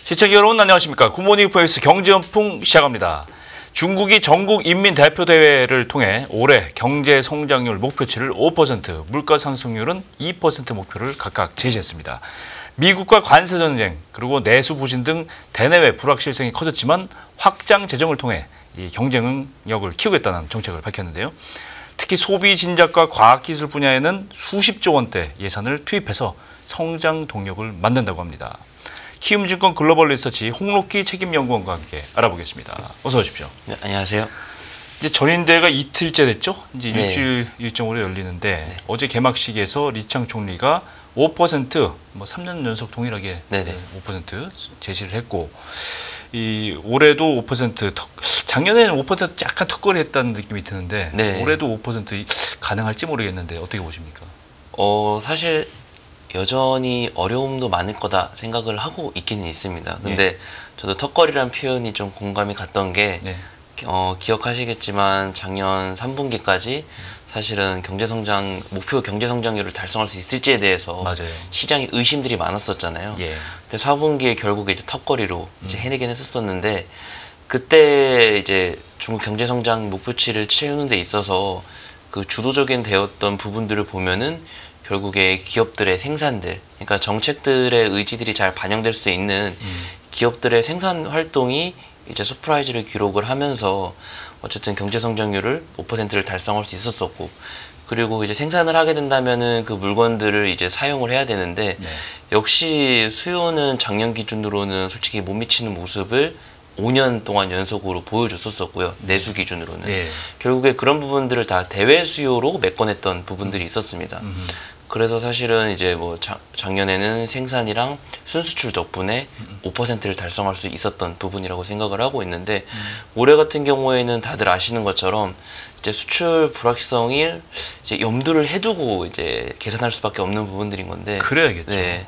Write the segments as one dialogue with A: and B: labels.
A: 시청자 여러분 안녕하십니까. 굿모닝 포엑스 경제연풍 시작합니다. 중국이 전국 인민대표대회를 통해 올해 경제성장률 목표치를 5%, 물가상승률은 2% 목표를 각각 제시했습니다. 미국과 관세전쟁, 그리고 내수 부진 등 대내외 불확실성이 커졌지만 확장 재정을 통해 이 경쟁력을 키우겠다는 정책을 밝혔는데요. 특히 소비 진작과 과학기술 분야에는 수십조 원대 예산을 투입해서 성장 동력을 만든다고 합니다. 키움증권 글로벌 리서치 홍록기 책임연구원과 함께 알아보겠습니다. 어서 오십시오.
B: 네, 안녕하세요.
A: 이제 전인대회가 이틀째 됐죠? 이제
B: 네.
A: 일주일 일정으로 열리는데
B: 네.
A: 어제 개막식에서 리창 총리가 5% 뭐 3년 연속 동일하게
B: 네네.
A: 5% 제시를 했고 이 올해도 5% 작년에는 5% 약간 턱걸이 했다는 느낌이 드는데
B: 네.
A: 올해도 5% 가능할지 모르겠는데 어떻게 보십니까?
B: 사실 여전히 어려움도 많을 거다 생각을 하고 있기는 있습니다. 근데 저도 턱걸이란 표현이 좀 공감이 갔던 게
A: 네.
B: 기억하시겠지만 작년 3분기까지 사실은 목표 경제성장률을 달성할 수 있을지에 대해서
A: 맞아요.
B: 시장에 의심들이 많았었잖아요.
A: 예.
B: 근데 4분기에 결국에 이제 턱걸이로 이제 해내긴 했었는데 그때 이제 중국 경제성장 목표치를 채우는 데 있어서 그 주도적인 되었던 부분들을 보면은 결국에 기업들의 생산들, 그러니까 정책들의 의지들이 잘 반영될 수 있는 기업들의 생산 활동이 이제 서프라이즈를 기록을 하면서 어쨌든 경제 성장률을 5%를 달성할 수 있었었고, 그리고 이제 생산을 하게 된다면은 그 물건들을 이제 사용을 해야 되는데
A: 네.
B: 역시 수요는 작년 기준으로는 솔직히 못 미치는 모습을 5년 동안 연속으로 보여줬었고요. 내수 기준으로는.
A: 예.
B: 결국에 그런 부분들을 다 대외 수요로 메꿔냈던 부분들이 있었습니다. 그래서 사실은 이제 뭐 작년에는 생산이랑 순수출 덕분에 5%를 달성할 수 있었던 부분이라고 생각을 하고 있는데 올해 같은 경우에는 다들 아시는 것처럼 이제 수출 불확실성을 이제 염두를 해두고 이제 계산할 수밖에 없는 부분들인 건데
A: 그래야겠죠.
B: 네.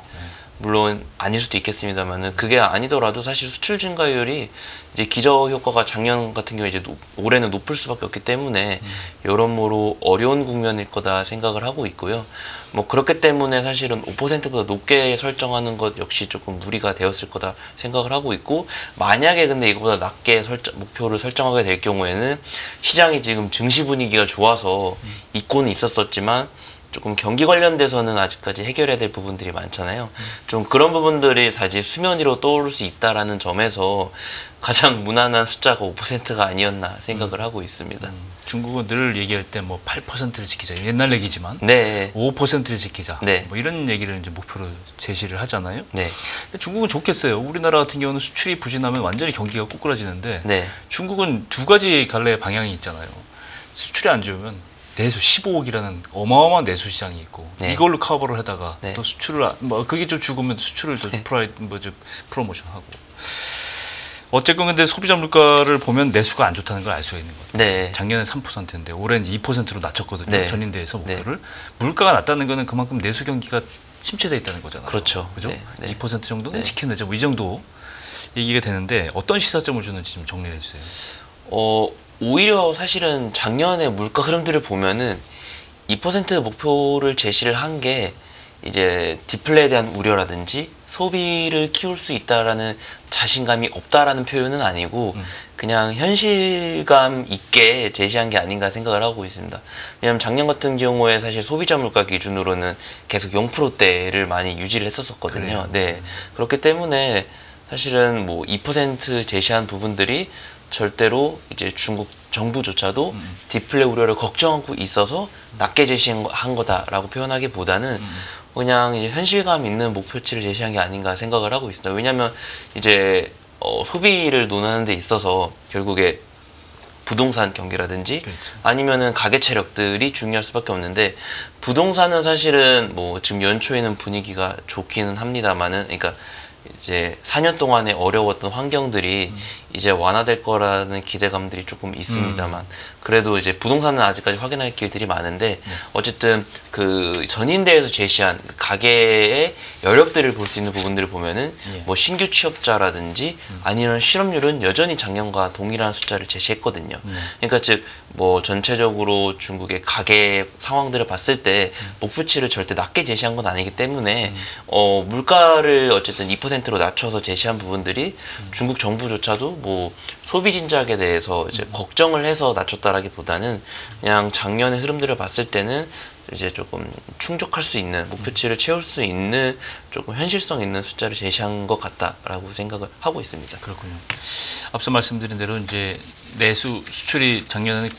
B: 물론 아닐 수도 있겠습니다만은 그게 아니더라도 사실 수출 증가율이 이제 기저 효과가 작년 같은 경우에 이제 올해는 높을 수밖에 없기 때문에 여러모로 어려운 국면일 거다 생각을 하고 있고요. 뭐 그렇기 때문에 사실은 5%보다 높게 설정하는 것 역시 조금 무리가 되었을 거다 생각을 하고 있고, 만약에 근데 이거보다 낮게 목표를 설정하게 될 경우에는 시장이 지금 증시 분위기가 좋아서 있고는 있었었지만 조금 경기 관련돼서는 아직까지 해결해야 될 부분들이 많잖아요. 좀 그런 부분들이 사실 수면 위로 떠오를 수 있다라는 점에서 가장 무난한 숫자가 5%가 아니었나 생각을 하고 있습니다.
A: 중국은 늘 얘기할 때 뭐 8%를 지키자, 옛날 얘기지만
B: 네.
A: 5%를 지키자,
B: 네.
A: 뭐 이런 얘기를 이제 목표로 제시를 하잖아요.
B: 네.
A: 근데 중국은 좋겠어요. 우리나라 같은 경우는 수출이 부진하면 완전히 경기가 꼬꾸라지는데
B: 네.
A: 중국은 두 가지 갈래의 방향이 있잖아요. 수출이 안 좋으면 내수 15억이라는 어마어마한 내수 시장이 있고
B: 네.
A: 이걸로 커버를 하다가
B: 네.
A: 또 수출을 뭐 그게 좀 죽으면 수출을 또 프로모션하고. 어쨌건 근데 소비자 물가를 보면 내수가 안 좋다는 걸 알 수가 있는 것 같아요.
B: 네.
A: 작년에 3%인데 올해는 2%로 낮췄거든요.
B: 네.
A: 전인대에서 목표를.
B: 네.
A: 물가가 낮다는 거는 그만큼 내수 경기가 침체돼 있다는 거잖아요.
B: 그렇죠.
A: 그죠?
B: 네. 네.
A: 2% 정도는
B: 네.
A: 지켜내자. 뭐 이 정도 얘기가 되는데 어떤 시사점을 주는지 좀 정리해 주세요.
B: 오히려 사실은 작년에 물가 흐름들을 보면은 2% 목표를 제시를 한 게 이제 디플레에 대한 우려라든지 소비를 키울 수 있다라는 자신감이 없다라는 표현은 아니고 그냥 현실감 있게 제시한 게 아닌가 생각을 하고 있습니다. 왜냐하면 작년 같은 경우에 사실 소비자 물가 기준으로는 계속 0%대를 많이 유지를 했었거든요.
A: 그래요?
B: 네. 그렇기 때문에 사실은 뭐 2% 제시한 부분들이 절대로 이제 중국 정부조차도 디플레 우려를 걱정하고 있어서 낮게 제시한 거다라고 표현하기보다는 그냥 이제 현실감 있는 목표치를 제시한 게 아닌가 생각을 하고 있습니다. 왜냐하면 이제 소비를 논하는 데 있어서 결국에 부동산 경기라든지
A: 그렇죠.
B: 아니면은 가계 체력들이 중요할 수밖에 없는데, 부동산은 사실은 뭐 지금 연초에는 분위기가 좋기는 합니다만은, 그러니까 이제 4년 동안에 어려웠던 환경들이 이제 완화될 거라는 기대감들이 조금 있습니다만 그래도 이제 부동산은 아직까지 확인할 길들이 많은데 어쨌든 그 전인대에서 제시한 가계의 여력들을 볼 수 있는 부분들을 보면은 뭐 신규 취업자라든지 아니면 실업률은 여전히 작년과 동일한 숫자를 제시했거든요. 그러니까 즉 뭐 전체적으로 중국의 가계 상황들을 봤을 때 목표치를 절대 낮게 제시한 건 아니기 때문에 물가를 어쨌든 2%로 낮춰서 제시한 부분들이 중국 정부조차도 뭐 소비 진작에 대해서 이제 걱정을 해서 낮췄다라기보다는 그냥 작년의 흐름들을 봤을 때는 이제 조금 충족할 수 있는 목표치를 채울 수 있는 조금 현실성 있는 숫자를 제시한 것 같다라고 생각을 하고 있습니다.
A: 그렇군요. 앞서 말씀드린 대로 이제 내수 수출이 작년에는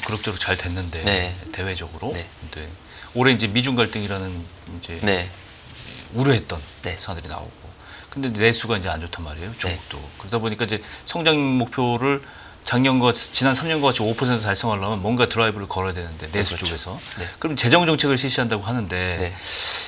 A: 그럭저럭 잘 됐는데
B: 네.
A: 대외적으로
B: 네.
A: 근데 올해 이제 미중 갈등이라는 이제
B: 네.
A: 우려했던
B: 네.
A: 사안들이 나오고 근데 내수가 이제 안 좋단 말이에요. 중국도 그러다 보니까 이제 성장 목표를 작년과 지난 3년과 같이 5% 달성하려면 뭔가 드라이브를 걸어야 되는데 내수
B: 그렇죠.
A: 쪽에서
B: 네.
A: 그럼 재정 정책을 실시한다고 하는데
B: 네.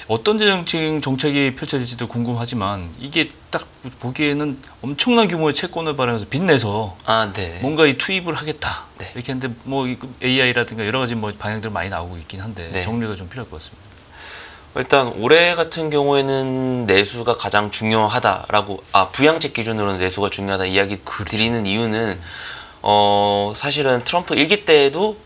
A: 어떤 재정 정책이 펼쳐질지도 궁금하지만 이게 딱 보기에는 엄청난 규모의 채권을 발행해서 빚내서
B: 네.
A: 뭔가 이 투입을 하겠다
B: 네.
A: 이렇게 했는데 뭐 AI라든가 여러 가지 뭐 방향들 많이 나오고 있긴 한데
B: 네.
A: 정리가 좀 필요할 것 같습니다.
B: 일단 올해 같은 경우에는 내수가 가장 중요하다라고 부양책 기준으로는 내수가 중요하다 이야기 드리는 이유는 사실은 트럼프 1기 때에도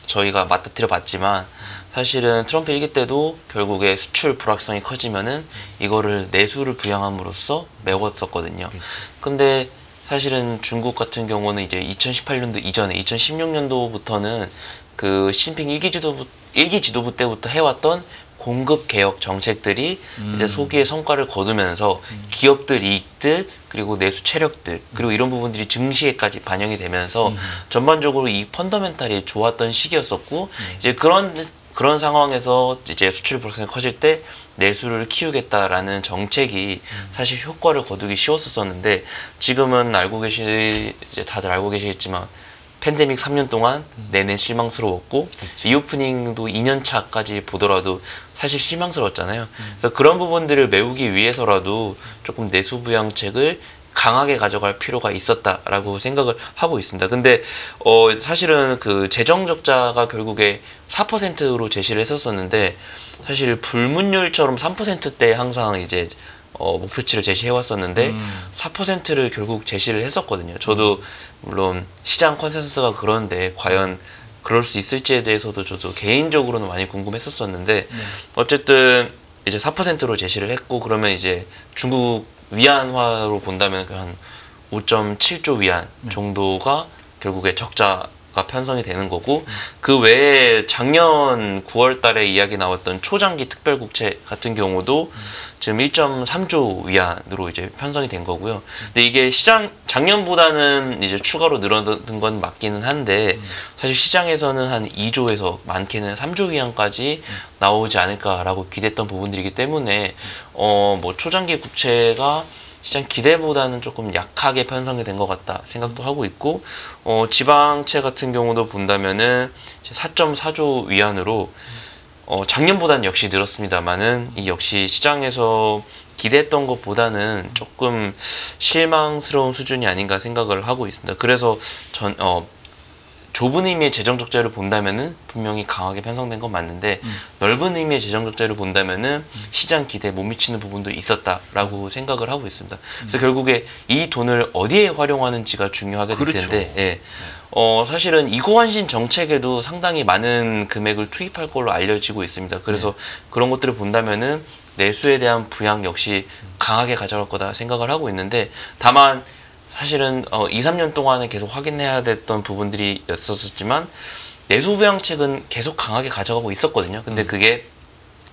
B: 저희가 맞닥뜨려 봤지만 사실은 트럼프 1기 때도 결국에 수출 불확성이 커지면은 이거를 내수를 부양함으로써 메웠었거든요. 근데 사실은 중국 같은 경우는 이제 2018년도 이전에 2016년도부터는 그 시진핑 1기 지도부 때부터 해왔던 공급 개혁 정책들이 이제 소기의 성과를 거두면서 기업들 이익들 그리고 내수 체력들 그리고 이런 부분들이 증시에까지 반영이 되면서 전반적으로 이 펀더멘탈이 좋았던 시기였었고 이제 그런 상황에서 이제 수출 불확성이 커질 때 내수를 키우겠다라는 정책이 사실 효과를 거두기 쉬웠었는데 지금은 이제 다들 알고 계시겠지만 팬데믹 3년 동안 내내 실망스러웠고 리오프닝도 2년 차까지 보더라도 사실 실망스러웠잖아요. 그래서 그런 부분들을 메우기 위해서라도 조금 내수 부양책을 강하게 가져갈 필요가 있었다라고 생각을 하고 있습니다. 근데 사실은 그 재정 적자가 결국에 4%로 제시를 했었는데 사실 불문율처럼 3%대 항상 이제 목표치를 제시해 왔었는데 4%를 결국 제시를 했었거든요. 저도 물론 시장 컨센서스가 그런데 과연 그럴 수 있을지에 대해서도 저도 개인적으로는 많이 궁금했었는데 어쨌든 이제 4%로 제시를 했고 그러면 이제 중국 위안화로 본다면 한 5.7조 위안 정도가 결국에 적자가 편성이 되는 거고 그 외에 작년 9월 달에 이야기 나왔던 초장기 특별국채 같은 경우도 지금 1.3조 위안으로 이제 편성이 된 거고요. 근데 이게 작년보다는 이제 추가로 늘어난 건 맞기는 한데 사실 시장에서는 한 2조에서 많게는 3조 위안까지 나오지 않을까라고 기대했던 부분들이기 때문에 뭐 초장기 국채가 시장 기대보다는 조금 약하게 편성이 된 것 같다 생각도 하고 있고 지방채 같은 경우도 본다면은 4.4조 위안으로 작년보다는 역시 늘었습니다만은 이 역시 시장에서 기대했던 것보다는 조금 실망스러운 수준이 아닌가 생각을 하고 있습니다. 그래서 좁은 의미의 재정 적자를 본다면은 분명히 강하게 편성된 건 맞는데 넓은 의미의 재정 적자를 본다면은 시장 기대에 못 미치는 부분도 있었다라고 생각을 하고 있습니다. 그래서 결국에 이 돈을 어디에 활용하는지가 중요하게 될 텐데, 예. 사실은 이고환신 정책에도 상당히 많은 금액을 투입할 걸로 알려지고 있습니다. 그래서 그런 것들을 본다면은 내수에 대한 부양 역시 강하게 가져갈 거다 생각을 하고 있는데 다만 사실은 2, 3년 동안은 계속 확인해야 됐던 부분들이 었었지만 내수 부양책은 계속 강하게 가져가고 있었거든요. 근데 그게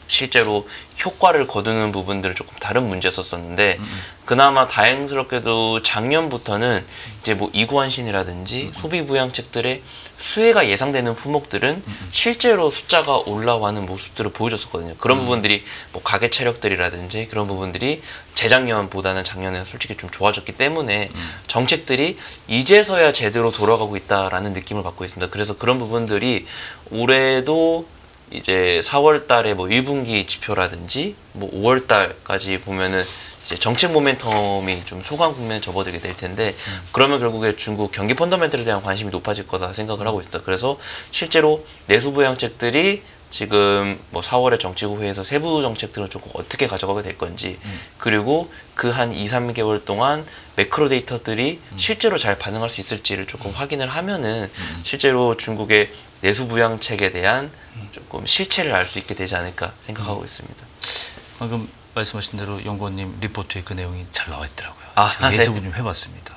B: 실제로 효과를 거두는 부분들은 조금 다른 문제였었는데 그나마 다행스럽게도 작년부터는 이제 뭐 이구환신이라든지 소비 부양책들의 수혜가 예상되는 품목들은 실제로 숫자가 올라가는 모습들을 보여줬었거든요. 그런 부분들이 뭐 가계 체력들이라든지 그런 부분들이 재작년보다는 작년에 솔직히 좀 좋아졌기 때문에 정책들이 이제서야 제대로 돌아가고 있다라는 느낌을 받고 있습니다. 그래서 그런 부분들이 올해도 이제 4월 달에 뭐 1분기 지표라든지 뭐 5월 달까지 보면은 이제 정책 모멘텀이 좀 소강 국면에 접어들게 될 텐데 그러면 결국에 중국 경기 펀더멘털에 대한 관심이 높아질 거다 생각을 하고 있다. 그래서 실제로 내수 부양책들이 지금 뭐 4월에 정치국 회의에서 세부 정책들은 조금 어떻게 가져가게 될 건지 그리고 그 한 2, 3개월 동안 매크로 데이터들이 실제로 잘 반응할 수 있을지를 조금 확인을 하면은 실제로 중국의 내수 부양책에 대한 조금 실체를 알 수 있게 되지 않을까 생각하고 있습니다.
A: 방금 말씀하신 대로 연구원님 리포트에 그 내용이 잘 나와 있더라고요.
B: 아,
A: 제가 예습을
B: 네.
A: 좀 해봤습니다.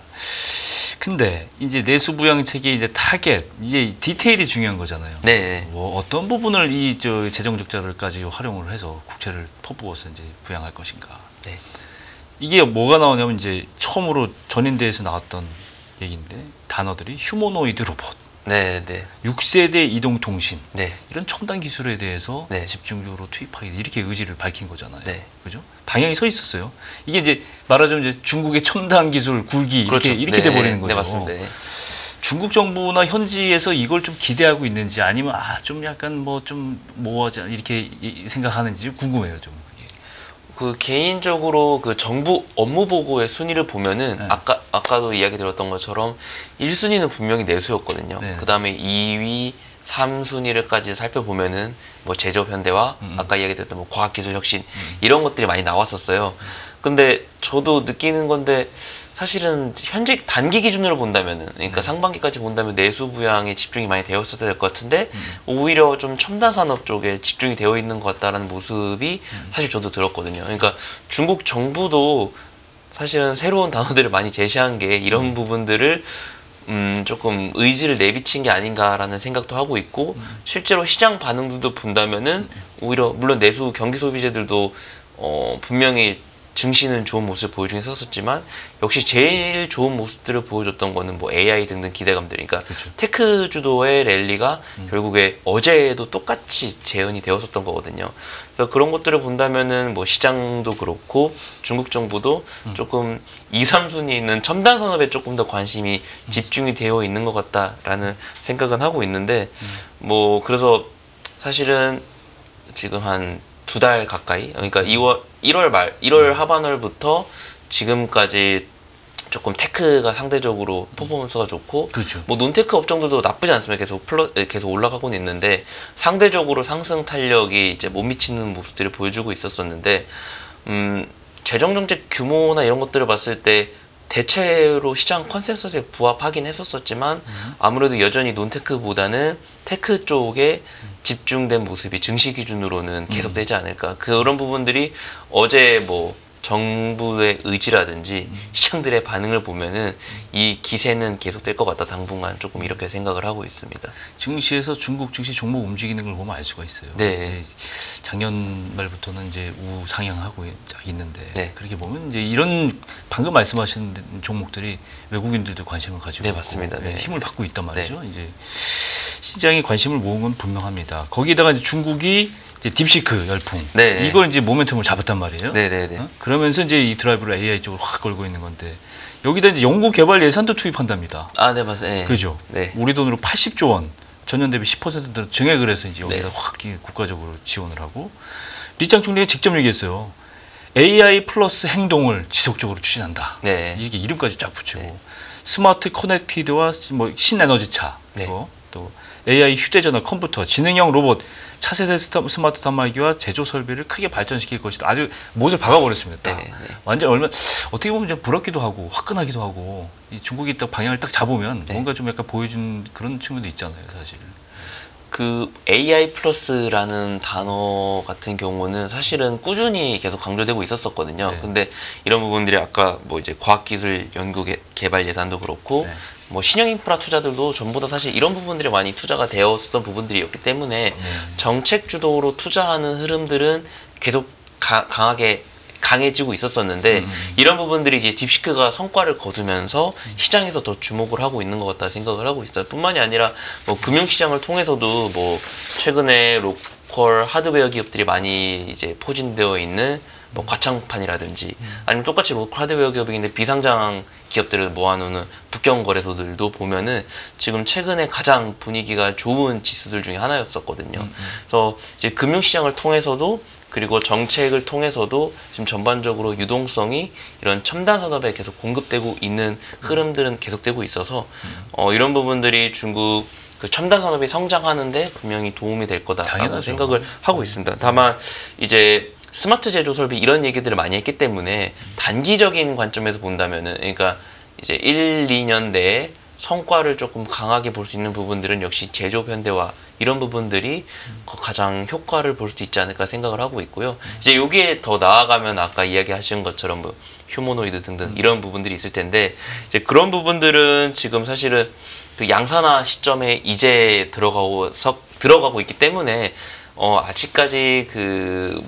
A: 근데 이제 내수 부양책의 이제 타겟, 이제 디테일이 중요한 거잖아요.
B: 네.
A: 뭐 어떤 부분을 이 저 재정 적자를까지 활용을 해서 국채를 퍼부어서 이제 부양할 것인가.
B: 네.
A: 이게 뭐가 나오냐면 이제 처음으로 전인대에서 나왔던 얘기인데 단어들이 휴머노이드 로봇,
B: 네, 네.
A: 6세대 이동 통신
B: 네.
A: 이런 첨단 기술에 대해서
B: 네.
A: 집중적으로 투입하기 이렇게 의지를 밝힌 거잖아요.
B: 네.
A: 그죠? 방향이 서 있었어요. 이게 이제 말하자면 이제 중국의 첨단 기술 굴기
B: 그렇죠.
A: 이렇게
B: 네.
A: 돼 버리는 거죠.
B: 네, 맞습니다. 네.
A: 중국 정부나 현지에서 이걸 좀 기대하고 있는지 아니면 좀 약간 뭐 좀 뭐하자 이렇게 생각하는지 궁금해요, 좀. 그게.
B: 그 개인적으로 그 정부 업무 보고의 순위를 보면은
A: 네.
B: 아까도 이야기 드렸던 것처럼 1순위는 분명히 내수였거든요.
A: 네.
B: 그다음에 2위, 3순위를까지 살펴보면은 뭐 제조업 현대화, 아까 이야기 드렸던 뭐 과학기술 혁신 이런 것들이 많이 나왔었어요. 근데 저도 느끼는 건데 사실은 현재 단기 기준으로 본다면은 그러니까 상반기까지 본다면 내수 부양에 집중이 많이 되었어야 될 것 같은데 오히려 좀 첨단 산업 쪽에 집중이 되어 있는 것 같다라는 모습이 사실 저도 들었거든요. 그러니까 중국 정부도 사실은 새로운 단어들을 많이 제시한 게 이런 부분들을 조금 의지를 내비친 게 아닌가라는 생각도 하고 있고 실제로 시장 반응들도 본다면은 오히려 물론 내수 경기 소비재들도 분명히 증시는 좋은 모습을 보여주긴 했었지만 역시 제일 좋은 모습들을 보여줬던 거는 뭐 AI 등등 기대감들, 그러니까
A: 그렇죠.
B: 테크 주도의 랠리가 결국에 어제도 똑같이 재현이 되었었던 거거든요. 그래서 그런 것들을 본다면은 뭐 시장도 그렇고 중국 정부도 조금 2, 3순위 있는 첨단 산업에 조금 더 관심이 집중이 되어 있는 것 같다라는 생각은 하고 있는데 뭐 그래서 사실은 지금 한 2달 가까이, 그러니까 1월 하반월부터 지금까지 조금 테크가 상대적으로 퍼포먼스가 좋고,
A: 그렇죠.
B: 뭐 논테크 업종들도 나쁘지 않습니다. 계속 올라가고는 있는데 상대적으로 상승 탄력이 이제 못 미치는 모습들을 보여주고 있었었는데, 재정 정책 규모나 이런 것들을 봤을 때 대체로 시장 컨센서스에 부합하긴 했었지만 아무래도 여전히 논테크보다는 테크 쪽에 집중된 모습이 증시 기준으로는 계속되지 않을까. 그런 부분들이 어제 뭐 정부의 의지라든지 시장들의 반응을 보면은 이 기세는 계속될 것 같다. 당분간 조금 이렇게 생각을 하고 있습니다.
A: 증시에서 중국 증시 종목 움직이는 걸 보면 알 수가 있어요.
B: 네.
A: 이제 작년 말부터는 이제 우상향하고 있는데
B: 네.
A: 그렇게 보면 이제 이런 방금 말씀하신 종목들이 외국인들도 관심을 가지고
B: 네,
A: 있고,
B: 맞습니다. 네.
A: 힘을 받고 있단 말이죠. 이제 시장에 관심을 모은 건 분명합니다. 거기다가 이제 중국이 이제 딥시크 열풍,
B: 네.
A: 이걸 이제 모멘텀을 잡았단 말이에요.
B: 네네네.
A: 그러면서 이제 이 드라이브를 AI 쪽으로 확 걸고 있는 건데 여기다 이제 연구 개발 예산도 투입한답니다.
B: 아, 네, 맞습니다. 네.
A: 그죠?
B: 네.
A: 우리 돈으로 80조 원, 전년 대비 10% 증액을 해서 이제 여기다
B: 네.
A: 확 국가적으로 지원을 하고, 리짱 총리가 직접 얘기했어요. AI 플러스 행동을 지속적으로 추진한다.
B: 네.
A: 이게 이름까지 쫙 붙이고,
B: 네.
A: 스마트 커넥티드와 뭐 신에너지차,
B: 네.
A: 그거, 또 AI 휴대전화, 컴퓨터, 지능형 로봇, 차세대 스마트 단말기와 제조 설비를 크게 발전시킬 것이다. 아주 못을 박아버렸습니다.
B: 네, 네.
A: 완전 얼마 어떻게 보면 좀 부럽기도 하고 화끈하기도 하고, 이 중국이 딱 방향을 딱 잡으면
B: 네.
A: 뭔가 좀 약간 보여준 그런 측면도 있잖아요, 사실.
B: 그 AI 플러스라는 단어 같은 경우는 사실은 꾸준히 계속 강조되고 있었었거든요.
A: 네.
B: 근데 이런 부분들이 아까 뭐 이제 과학기술 연구 개발 예산도 그렇고
A: 네.
B: 뭐 신형 인프라 투자들도 전부 다 사실 이런 부분들이 많이 투자가 되었었던 부분들이었기 때문에 정책 주도로 투자하는 흐름들은 계속 강해지고 있었었는데 이런 부분들이 이제 딥시크가 성과를 거두면서 시장에서 더 주목을 하고 있는 것 같다 생각을 하고 있어요. 뿐만이 아니라 뭐 금융시장을 통해서도 뭐 최근에 로컬 하드웨어 기업들이 많이 이제 포진되어 있는 뭐 과창판이라든지 아니면 똑같이 로컬 하드웨어 기업인데 비상장 기업들을 모아놓는 북경 거래소들도 보면은 지금 최근에 가장 분위기가 좋은 지수들 중에 하나였었거든요. 그래서 이제 금융시장을 통해서도 그리고 정책을 통해서도 지금 전반적으로 유동성이 이런 첨단 산업에 계속 공급되고 있는 흐름들은 계속되고 있어서 이런 부분들이 중국 그 첨단 산업이 성장하는데 분명히 도움이 될 거다라고
A: 당연하죠.
B: 생각을 하고 있습니다. 다만 이제 스마트 제조 설비 이런 얘기들을 많이 했기 때문에 단기적인 관점에서 본다면은 그러니까 이제 1, 2년 내에 성과를 조금 강하게 볼 수 있는 부분들은 역시 제조 현대화 이런 부분들이 가장 효과를 볼 수도 있지 않을까 생각을 하고 있고요. 이제 여기에 더 나아가면 아까 이야기하신 것처럼 뭐 휴머노이드 등등 이런 부분들이 있을 텐데 이제 그런 부분들은 지금 사실은 그 양산화 시점에 이제 들어가고 있기 때문에 아직까지 그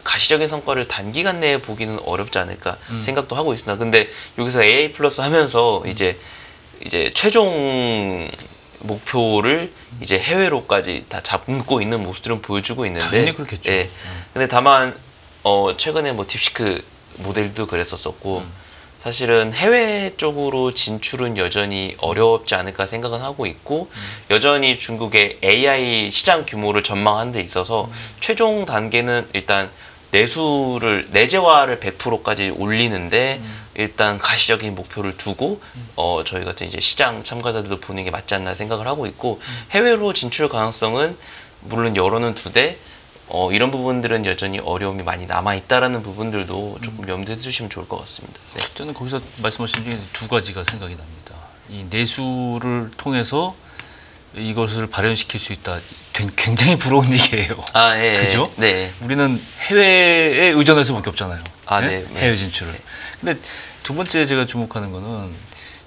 B: 가시적인 성과를 단기간 내에 보기는 어렵지 않을까 생각도 하고 있습니다. 근데 여기서 AI 플러스 하면서 이제 최종 목표를 이제 해외로까지 다 잡고 있는 모습들은 보여주고 있는데
A: 당연히 그렇겠죠.
B: 예. 근데 다만 최근에 뭐 딥시크 모델도 그랬었었고 사실은 해외 쪽으로 진출은 여전히 어렵지 않을까 생각은 하고 있고 여전히 중국의 AI 시장 규모를 전망하는 데 있어서 최종 단계는 일단 내재화를 100%까지 올리는데 일단 가시적인 목표를 두고 저희 같은 이제 시장 참가자들도 보는 게 맞지 않나 생각을 하고 있고 해외로 진출 가능성은 물론 열어는 두되 이런 부분들은 여전히 어려움이 많이 남아 있다라는 부분들도 조금 염두에 두시면 좋을 것 같습니다. 네.
A: 저는 거기서 말씀하신 중에 두 가지가 생각이 납니다. 이 내수를 통해서 이것을 발현시킬 수 있다. 굉장히 부러운 얘기예요.
B: 예.
A: 그죠?
B: 네.
A: 우리는 해외에 의존할 수밖에 없잖아요.
B: 네?
A: 해외 진출을.
B: 네.
A: 근데 두 번째 제가 주목하는 거는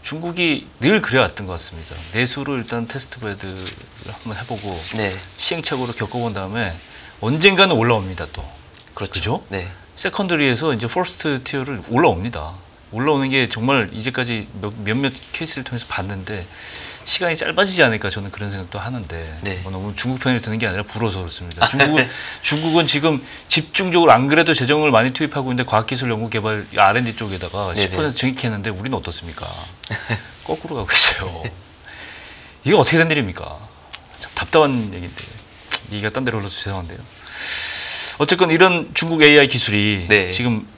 A: 중국이 늘 그래왔던 것 같습니다. 내수를 일단 테스트베드를 한번 해보고
B: 네.
A: 시행착오를 겪어본 다음에 언젠가는 올라옵니다. 또.
B: 그렇죠.
A: 그죠?
B: 네.
A: 세컨더리에서 이제 퍼스트 티어를 올라옵니다. 올라오는 게 정말 이제까지 몇몇 케이스를 통해서 봤는데 시간이 짧아지지 않을까 저는 그런 생각도 하는데
B: 네.
A: 너무 중국 편을 드는 게 아니라 불어서 그렇습니다. 중국은 지금 집중적으로 안 그래도 재정을 많이 투입하고 있는데 과학기술 연구개발 R&D 쪽에다가
B: 네네.
A: 10% 증액했는데 우리는 어떻습니까? 거꾸로 가고 있어요. 이게 어떻게 된 일입니까? 참 답답한 얘기인데 얘기가 딴 데로 흘러서 죄송한데요. 어쨌건 이런 중국 AI 기술이
B: 네.
A: 지금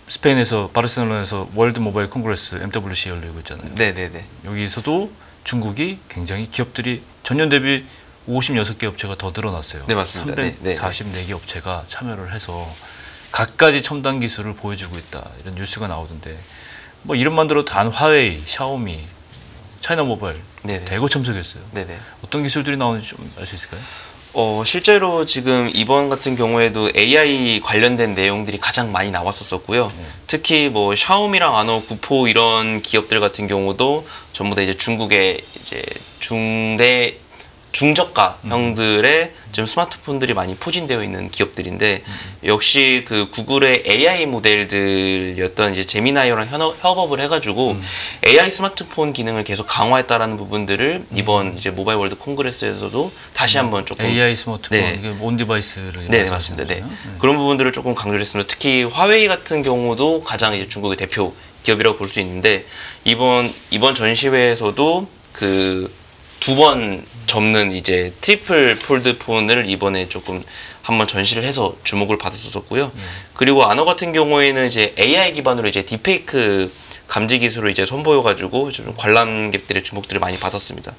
A: 스페인에서 바르셀로나에서 월드 모바일 콩그레스 MWC 열리고 있잖아요.
B: 네네네.
A: 여기서도 중국이 굉장히 기업들이 전년 대비 56개 업체가 더 늘어났어요.
B: 네, 맞습니다.
A: 344개 업체가 참여를 해서 각가지 첨단 기술을 보여주고 있다. 이런 뉴스가 나오던데 뭐 이름만 들어도 단 화웨이, 샤오미, 차이나 모바일
B: 네네.
A: 대거 참석했어요.
B: 네네.
A: 어떤 기술들이 나오는지 좀 알 수 있을까요?
B: 실제로 지금 이번 같은 경우에도 AI 관련된 내용들이 가장 많이 나왔었고요. 특히 뭐 샤오미랑 아노, 구포 이런 기업들 같은 경우도 전부 다 이제 중국의 이제 중저가형들의 지금 스마트폰들이 많이 포진되어 있는 기업들인데 역시 그 구글의 AI 모델들이었던 이제 제미나이랑 협업을 해가지고 AI 스마트폰 기능을 계속 강화했다라는 부분들을 이번 이제 모바일 월드 콩그레스에서도 다시 한번 조금
A: AI 스마트폰,
B: 네.
A: 이게 온 디바이스를
B: 네, 맞습니다. 네. 그런 부분들을 조금 강조를 했습니다. 특히 화웨이 같은 경우도 가장 이제 중국의 대표 기업이라고 볼 수 있는데 이번 전시회에서도 그 2번 접는 이제 트리플 폴드 폰을 이번에 조금 한번 전시를 해서 주목을 받았었고요. 그리고 아노 같은 경우에는 이제 AI 기반으로 이제 딥페이크 감지 기술을 이제 선보여가지고 좀 관람객들의 주목들을 많이 받았습니다.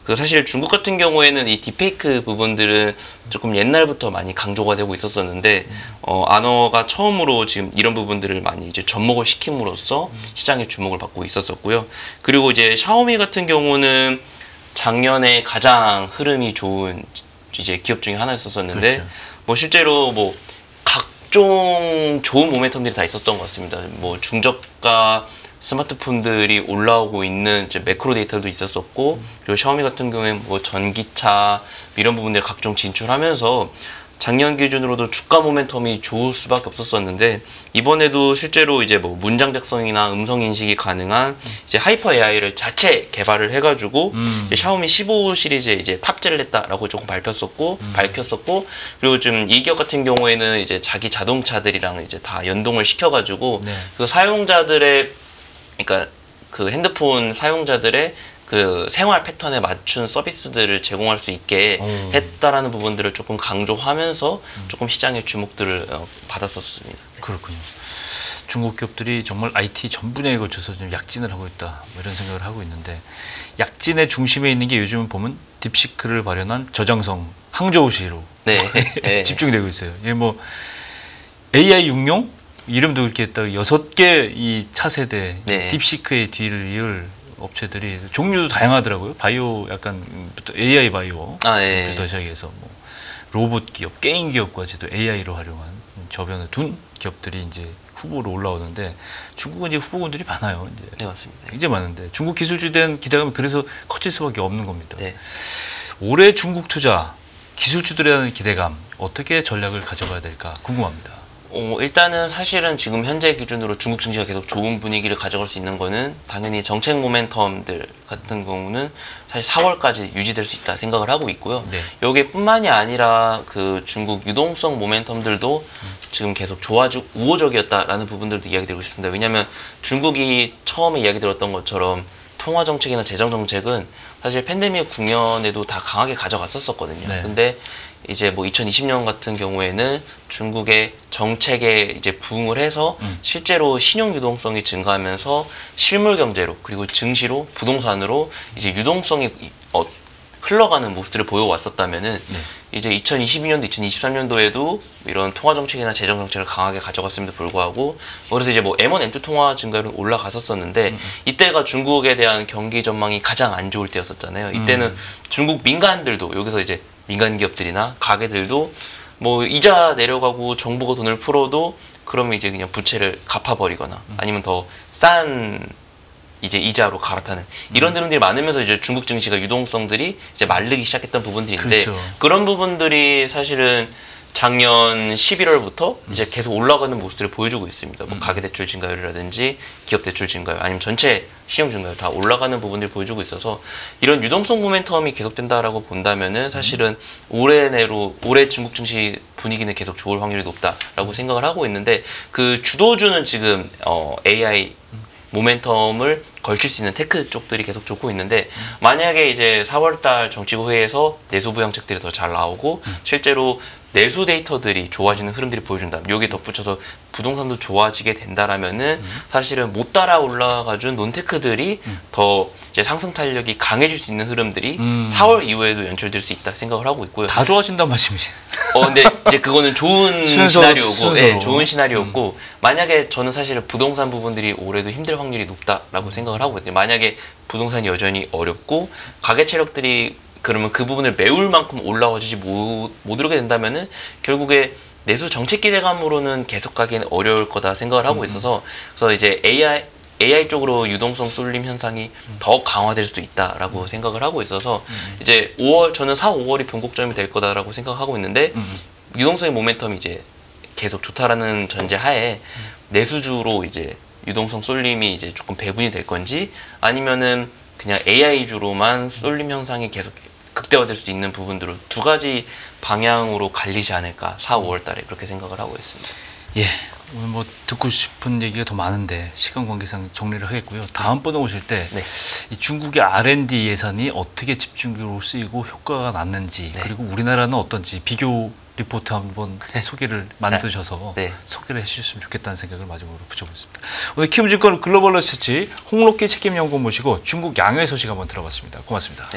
B: 그 사실 중국 같은 경우에는 이 딥페이크 부분들은 조금 옛날부터 많이 강조가 되고 있었었는데 아너가 처음으로 지금 이런 부분들을 많이 이제 접목을 시킴으로써 시장의 주목을 받고 있었었고요. 그리고 이제 샤오미 같은 경우는 작년에 가장 흐름이 좋은 이제 기업 중에 하나였었는데
A: 그렇죠.
B: 뭐 실제로 뭐 각종 좋은 모멘텀들이 다 있었던 것 같습니다. 뭐 중저가 스마트폰들이 올라오고 있는 이제 매크로 데이터도 있었었고 그리고 샤오미 같은 경우에는 뭐 전기차 이런 부분들 각종 진출하면서 작년 기준으로도 주가 모멘텀이 좋을 수밖에 없었었는데 이번에도 실제로 이제 뭐 문장 작성이나 음성 인식이 가능한 이제 하이퍼 AI를 자체 개발을 해가지고 이제 샤오미 15 시리즈에 이제 탑재를 했다라고 조금 밝혔었고 그리고 좀 이 기업 같은 경우에는 이제 자기 자동차들이랑 이제 다 연동을 시켜가지고
A: 네.
B: 그 사용자들의 그러니까 그 핸드폰 사용자들의 그 생활 패턴에 맞춘 서비스들을 제공할 수 있게 했다라는 부분들을 조금 강조하면서 조금 시장의 주목들을 받았었습니다.
A: 그렇군요. 중국 기업들이 정말 IT 전 분야에 걸쳐서 좀 약진을 하고 있다, 뭐 이런 생각을 하고 있는데, 약진의 중심에 있는 게 요즘 보면 딥시크를 발현한 저장성 항저우시로
B: 네.
A: 집중되고 있어요. 이게 뭐 AI 육룡 이름도 이렇게 딱 6개 이 차세대
B: 네.
A: 딥시크의 뒤를 이을 업체들이 종류도 다양하더라고요. 바이오 약간 AI 바이오
B: 네.
A: 부터 시작해서 뭐 로봇 기업, 게임 기업까지도 AI로 활용한 저변을 둔 기업들이 이제 후보로 올라오는데, 중국은 이제 후보군들이 많아요. 이제
B: 네, 맞습니다.
A: 굉장히 많은데 중국 기술주에 대한 기대감이 그래서 커질 수밖에 없는 겁니다.
B: 네.
A: 올해 중국 투자 기술주들에 대한 기대감, 어떻게 전략을 가져가야 될까 궁금합니다.
B: 일단은 사실은 지금 현재 기준으로 중국 증시가 계속 좋은 분위기를 가져갈 수 있는 거는 당연히 정책 모멘텀들 같은 경우는 사실 4월까지 유지될 수 있다 생각을 하고 있고요.
A: 네.
B: 여기에 뿐만이 아니라 그 중국 유동성 모멘텀들도 지금 계속 우호적이었다라는 부분들도 이야기 드리고 싶습니다. 왜냐하면 중국이 처음에 이야기 들었던 것처럼 통화 정책이나 재정 정책은 사실 팬데믹 국면에도 다 강하게 가져갔었거든요.
A: 네.
B: 근데 이제 뭐 2020년 같은 경우에는 중국의 정책에 이제 부응을 해서 실제로 신용 유동성이 증가하면서 실물 경제로, 그리고 증시로, 부동산으로 이제 유동성이 흘러가는 모습들을 보여왔었다면은
A: 네.
B: 이제 2022년도, 2023년도에도 이런 통화 정책이나 재정 정책을 강하게 가져갔음에도 불구하고, 그래서 이제 뭐 M1, M2 통화 증가율은 올라갔었었는데 이때가 중국에 대한 경기 전망이 가장 안 좋을 때였었잖아요. 이때는 중국 민간들도, 여기서 이제 민간 기업들이나 가게들도 뭐 이자 내려가고 정부가 돈을 풀어도 그러면 이제 그냥 부채를 갚아버리거나 아니면 더 싼 이제 이자로 갈아타는 이런 흐름들이 많으면서 이제 중국 증시가 유동성들이 이제 마르기 시작했던 부분들인데,
A: 그렇죠.
B: 그런 부분들이 사실은 작년 11월부터 이제 계속 올라가는 모습들을 보여주고 있습니다. 뭐 가계대출 증가율이라든지 기업대출 증가율, 아니면 전체 시용 증가율 다 올라가는 부분들을 보여주고 있어서 이런 유동성 모멘텀이 계속된다라고 본다면은 사실은 올해 중국 증시 분위기는 계속 좋을 확률이 높다라고 생각을 하고 있는데, 그 주도주는 지금 AI 모멘텀을 걸칠 수 있는 테크 쪽들이 계속 좋고 있는데, 만약에 이제 4월달 정치국회에서 내수 부양책들이 더 잘 나오고 실제로 내수 데이터들이 좋아지는 흐름들이 보여준다, 여기에 덧붙여서 부동산도 좋아지게 된다라면은 사실은 못 따라 올라가준 논테크들이 더 이제 상승 탄력이 강해질 수 있는 흐름들이 4월 이후에도 연출될 수 있다 생각을 하고 있고요.
A: 다 좋아진단 말씀이지.
B: 근데 이제 그거는 좋은 시나리오고,
A: 순서로.
B: 네, 좋은 시나리오고, 만약에 저는 사실 부동산 부분들이 올해도 힘들 확률이 높다라고 생각을 하고 있거든요. 만약에 부동산이 여전히 어렵고 가계 체력들이 그러면 그 부분을 메울 만큼 올라와주지 못하게 된다면은 결국에 내수 정책 기대감으로는 계속 가기에는 어려울 거다 생각을 하고 있어서, 그래서 이제 AI 쪽으로 유동성 쏠림 현상이 더 강화될 수도 있다라고 생각을 하고 있어서 이제 5월, 저는 4, 5월이 변곡점이 될 거다라고 생각하고 있는데, 유동성의 모멘텀이 이제 계속 좋다라는 전제 하에 내수주로 이제 유동성 쏠림이 이제 조금 배분이 될 건지, 아니면은 그냥 AI주로만 쏠림 현상이 계속 극대화될 수도 있는 부분들로 두 가지 방향으로 갈리지 않을까, 4, 5월 달에 그렇게 생각을 하고 있습니다.
A: 예, 오늘 뭐 듣고 싶은 얘기가 더 많은데 시간 관계상 정리를 하겠고요. 다음번에 오실 때 이 중국의 R&D 예산이 어떻게 집중적으로 쓰이고 효과가 났는지, 그리고 우리나라는 어떤지 비교 리포트 한번 소개를 만드셔서 소개를 해주셨으면 좋겠다는 생각을 마지막으로 붙여보겠습니다. 오늘 키움증권 글로벌 리서치 홍록기 책임연구원 모시고 중국 양회 소식 한번 들어봤습니다. 고맙습니다.